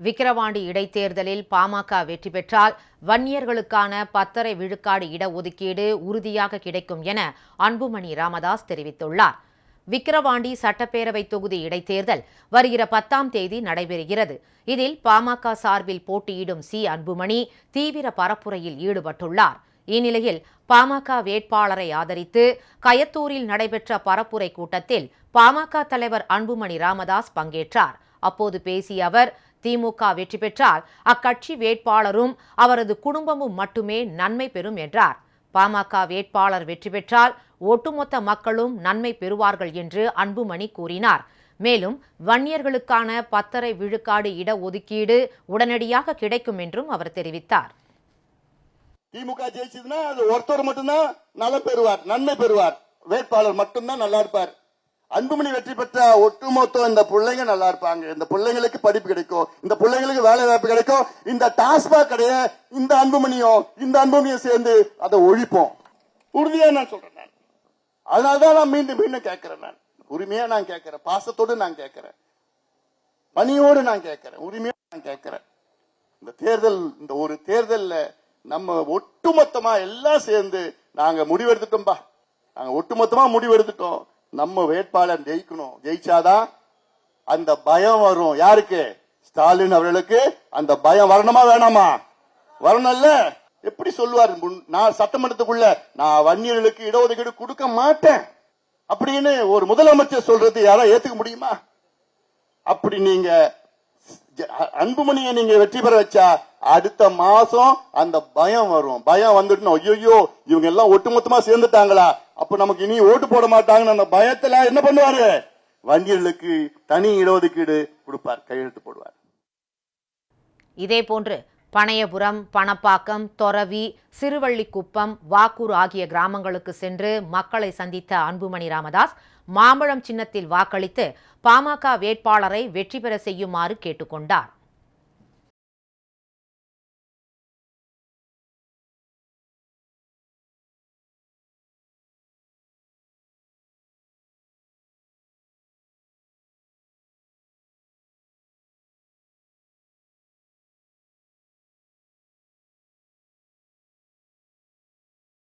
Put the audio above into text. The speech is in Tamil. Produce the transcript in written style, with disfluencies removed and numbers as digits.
விக்கிரவாண்டி இடைத்தேர்தலில் பாமக வெற்றி பெற்றால் வன்னியர்களுக்கான 10.5 விழுக்காடு இடஒதுக்கீடு உறுதியாக கிடைக்கும் என அன்புமணி ராமதாஸ் தெரிவித்துள்ளார். விக்கிரவாண்டி சட்டப்பேரவை தொகுதி இடைத்தேர்தல் வருகிற 10ஆம் தேதி நடைபெறுகிறது. இதில் பாமக சார்பில் போட்டியிடும் அன்புமணி தீவிர பரப்புரையில் ஈடுபட்டுள்ளார். இந்நிலையில் பாமக வேட்பாளரை ஆதரித்து கயத்தூரில் நடைபெற்ற பரப்புரை கூட்டத்தில் பாமக தலைவர் அன்புமணி ராமதாஸ் பங்கேற்றார். அப்போது பேசிய அவர், திமுக வெற்றி பெற்றால் அக்கட்சி வேட்பாளரும் அவரது குடும்பமும் மட்டுமே நன்மை பெறும் என்றார். பாமக வேட்பாளர் வெற்றி பெற்றால் ஒட்டுமொத்த மக்களும் நன்மை பெறுவார்கள் என்று அன்புமணி கூறினார். மேலும் வன்னியர்களுக்கான 10.5 விழுக்காடு இடஒதுக்கீடு உடனடியாக கிடைக்கும் என்றும் அவர் தெரிவித்தார். திமுக ஜெயிச்சதுன்னா அது ஒருத்தர் மட்டும்தான் நலம் பெறுவார், நன்மை பெறுவார். வேட்பாளர் மட்டும்தான் நல்லா இருப்பார். அன்புமணி வெற்றி பெற்ற ஒட்டுமொத்த இந்த பிள்ளைங்க நல்லா இருப்பாங்க. இந்த பிள்ளைங்களுக்கு படிப்பு கிடைக்கும், இந்த பிள்ளைங்களுக்கு வேலை வாய்ப்பு கிடைக்கும். இந்த டாஸ்மாக் கடைய இந்த அன்புமணியும் சேர்ந்து அதை ஒழிப்போம். உறுதியா நான் சொல்றேன். அதனாலதான் நான் மீண்டும் மீண்டும் கேட்கிறேன். நான் உரிமையா நான் கேட்கிறேன், பாசத்தோடு நான் கேட்கிறேன், பணியோடு நான் கேட்கிறேன், உரிமையா நான் கேட்கிறேன். இந்த ஒரு தேர்தல்ல நம்ம ஒட்டுமொத்தமா எல்லாம் சேர்ந்து நாங்க முடிவெடுத்துட்டோம்பா. நாங்க ஒட்டுமொத்தமா முடிவெடுத்துட்டோம். நம்ம வேட்பாளர் ஜெயிக்கணும். ஜெயிச்சாதான் அந்த பயம் வரும். யாருக்கு? ஸ்டாலின் அவர்களுக்கு அந்த பயம் வரணுமா வேணாமா? வரணும்ல. எப்படி சொல்லுவார், நான் சட்டமன்றத்துக்குள்ள நான் வன்னியர்களுக்கு இடஒதுக்கீடு கொடுக்க மாட்டேன் அப்படின்னு ஒரு முதலமைச்சர் சொல்றது யாரா ஏத்துக்க முடியுமா? அப்படி நீங்க அன்புமணியை நீங்க வெற்றி பெற வச்சா அடுத்த மாசம் அந்த பயம் வரும். பயம் வந்துட்டு ஐயோ இவங்க எல்லாம் ஒட்டுமொத்தமா சேர்ந்துட்டாங்களா, அப்ப நமக்கு இனி ஓட்டு போட மாட்டாங்கன்னு அந்த பயத்துல என்ன பண்ணுவாரு, வன்னியர்களுக்கு தனி இடஒதுக்கீடு கொடுப்பார், கையெழுத்து போடுவார். இதேபோன்று பனையபுரம், பணப்பாக்கம், தொரவி, சிறுவள்ளிக்குப்பம், வாக்கூர் ஆகிய கிராமங்களுக்கு சென்று மக்களை சந்தித்த அன்புமணி ராமதாஸ் மாம்பழம் சின்னத்தில் வாக்களித்து பாமக வேட்பாளரை வெற்றி பெற செய்யுமாறு கேட்டுக்கொண்டார்.